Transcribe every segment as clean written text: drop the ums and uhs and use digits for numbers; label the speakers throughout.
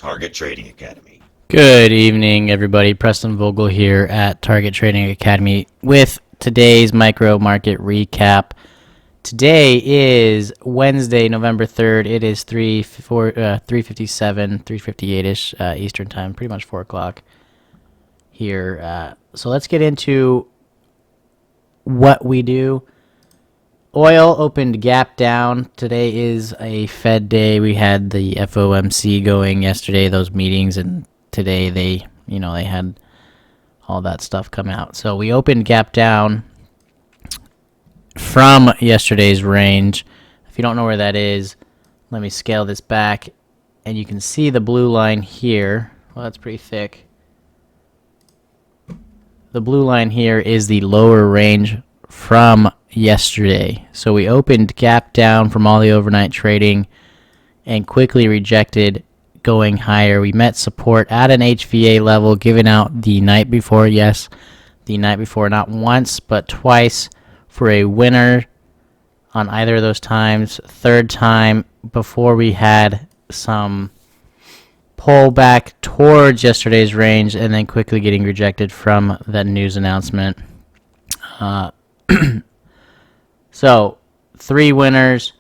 Speaker 1: Target Trading Academy.
Speaker 2: Good evening, everybody. Preston Vogl here at Target Trading Academy with today's micro market recap. Today is Wednesday, November 3rd. It is 3:57, 3:58-ish Eastern Time, pretty much 4 o'clock here. So let's get into what we do. Oil opened gap down. Today is a Fed day. We had the FOMC going yesterday, those meetings, and today they had all that stuff come out. So we opened gap down from yesterday's range. If you don't know where that is, let me scale this back, and you can see the blue line here. Well, that's pretty thick. The blue line here is the lower range from yesterday. So we opened gap down from all the overnight trading and quickly rejected going higher. We met support at an HVA level given out the night before. Yes, the night before, not once but twice for a winner on either of those times. Third time before we had some pullback towards yesterday's range and then quickly getting rejected from that news announcement. So, 3 winners.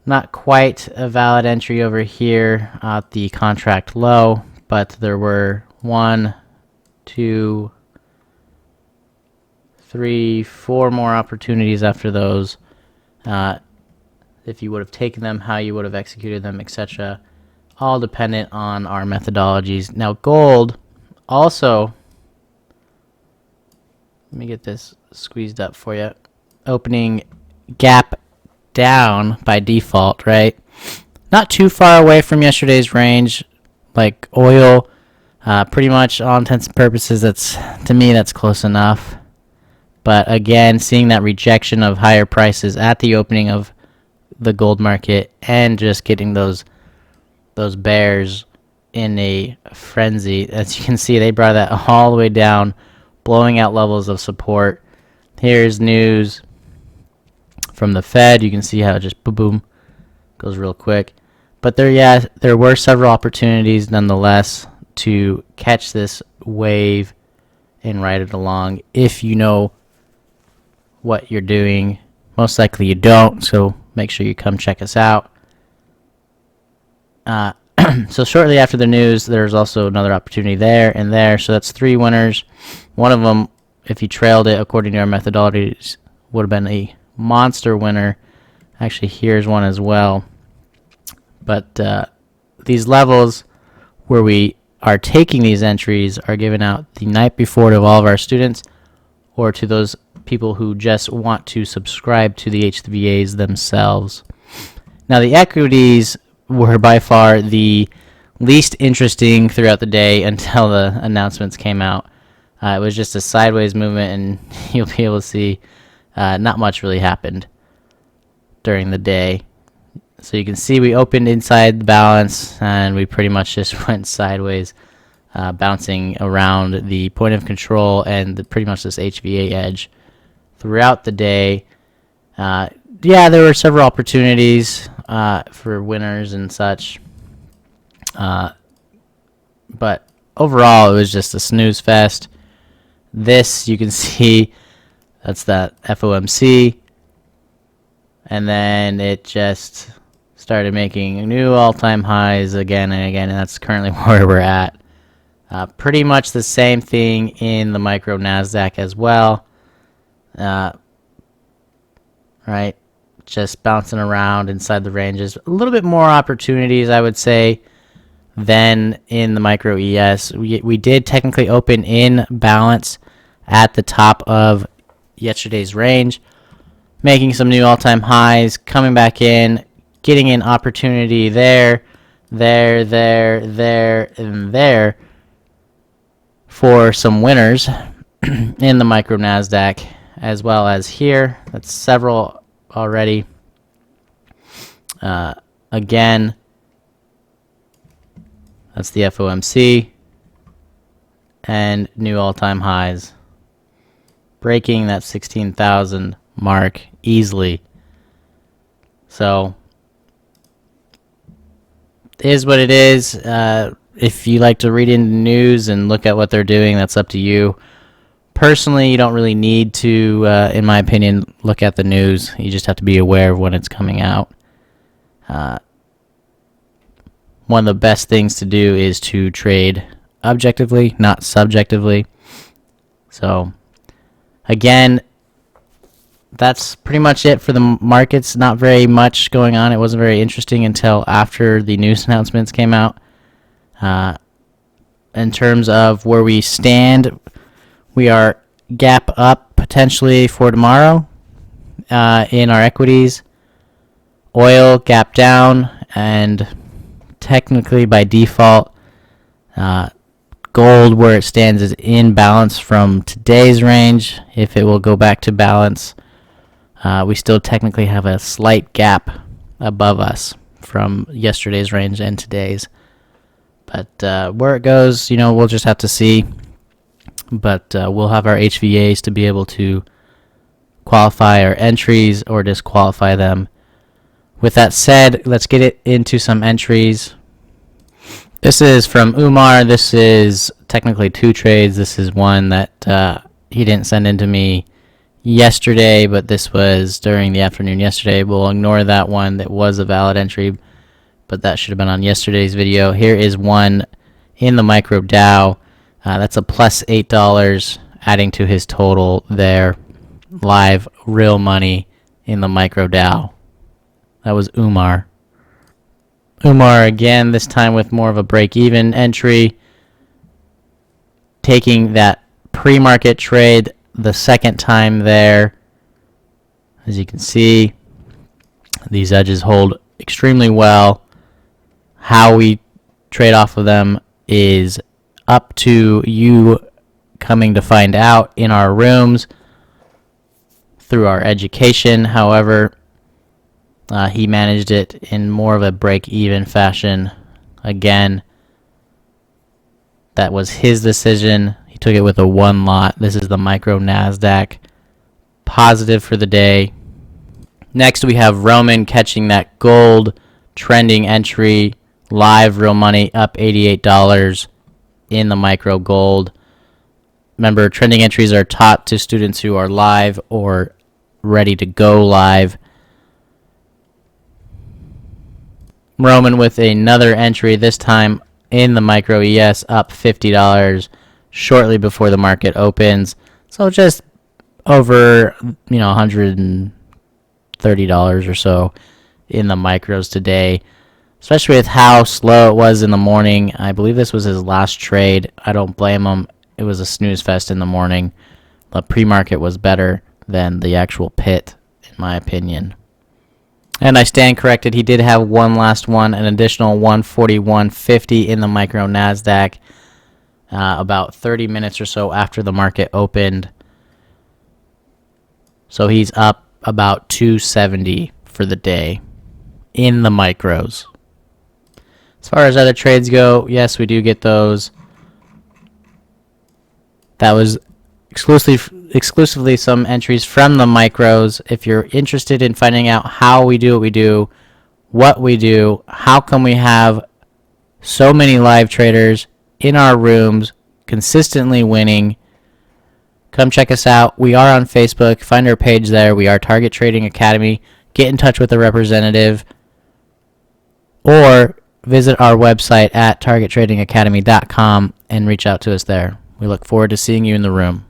Speaker 2: Not quite a valid entry over here at the contract low, but there were 1, 2, 3, 4 more opportunities after those. If you would have taken them, how you would have executed them, etc. All dependent on our methodologies. Now, gold also, let me get this squeezed up for you. Opening gap down by default, right? Not too far away from yesterday's range. Like oil, pretty much all intents and purposes, to me that's close enough. But again, seeing that rejection of higher prices at the opening of the gold market and just getting those bears in a frenzy. As you can see, they brought that all the way down, blowing out levels of support. Here's news from the Fed. You can see how it just boom goes real quick. But there were several opportunities nonetheless to catch this wave and ride it along if you know what you're doing. Most likely you don't, so make sure you come check us out. So shortly after the news, there's also another opportunity there and there. So that's 3 winners. One of them, if you trailed it according to our methodologies, would have been a monster winner. Actually, here's one as well. But these levels where we are taking these entries are given out the night before to all of our students or to those people who just want to subscribe to the HVAs themselves. Now, the equities were by far the least interesting throughout the day until the announcements came out. It was just a sideways movement, and you'll be able to see not much really happened during the day. So you can see we opened inside the balance, and we pretty much just went sideways, bouncing around the point of control and pretty much this HVA edge throughout the day. There were several opportunities for winners and such. But overall, it was just a snooze fest. This, you can see, that's that FOMC. And then it just started making new all-time highs again and again, and that's currently where we're at. Pretty much the same thing in the micro NASDAQ as well. Right? Just bouncing around inside the ranges. A little bit more opportunities, I would say, than in the micro ES. We did technically open in balance at the top of yesterday's range, making some new all-time highs, coming back in, getting an opportunity there, and there for some winners in the micro NASDAQ, as well as here. That's several already. Again, that's the FOMC and new all-time highs, breaking that 16,000 mark easily. So is what it is. If you like to read into news and look at what they're doing, that's up to you. Personally, you don't really need to, in my opinion, look at the news. You just have to be aware of when it's coming out. One of the best things to do is to trade objectively, not subjectively. So, again, that's pretty much it for the markets. Not very much going on. It wasn't very interesting until after the news announcements came out. In terms of where we stand, we are gap up potentially for tomorrow in our equities. Oil gap down, and technically by default, gold where it stands is in balance from today's range. If it will go back to balance, we still technically have a slight gap above us from yesterday's range and today's. But where it goes, we'll just have to see. But we'll have our HVAs to be able to qualify our entries or disqualify them. With that said, let's get it into some entries. This is from Umar. This is technically two trades. This is one that he didn't send in to me yesterday, but this was during the afternoon yesterday. We'll ignore that one. That was a valid entry, but that should have been on yesterday's video. Here is one in the micro Dow. That's a plus $8, adding to his total there. Live, real money in the micro Dow. That was Umar. Umar again, this time with more of a break-even entry. Taking that pre-market trade the second time there. As you can see, these edges hold extremely well. How we trade off of them is up to you coming to find out in our rooms through our education. However, he managed it in more of a break-even fashion. Again, that was his decision. He took it with a one lot. This is the micro NASDAQ. Positive for the day. Next, we have Roman catching that gold trending entry. Live real money up $88 in the micro gold. Remember, trending entries are taught to students who are live or ready to go live. Roman with another entry, this time in the micro ES, up $50 shortly before the market opens. So just over, $130 or so in the micros today. Especially with how slow it was in the morning. I believe this was his last trade. I don't blame him. It was a snooze fest in the morning. The pre-market was better than the actual pit, in my opinion. And I stand corrected. He did have one last one, an additional 141.50 in the micro NASDAQ about 30 minutes or so after the market opened. So he's up about 270 for the day in the micros. As far as other trades go, yes, we do get those. That was exclusively some entries from the micros. If you're interested in finding out how we do what we do, how come we have so many live traders in our rooms consistently winning, come check us out. We are on Facebook. Find our page there. We are Target Trading Academy. Get in touch with a representative or visit our website at targettradingacademy.com and reach out to us there. We look forward to seeing you in the room.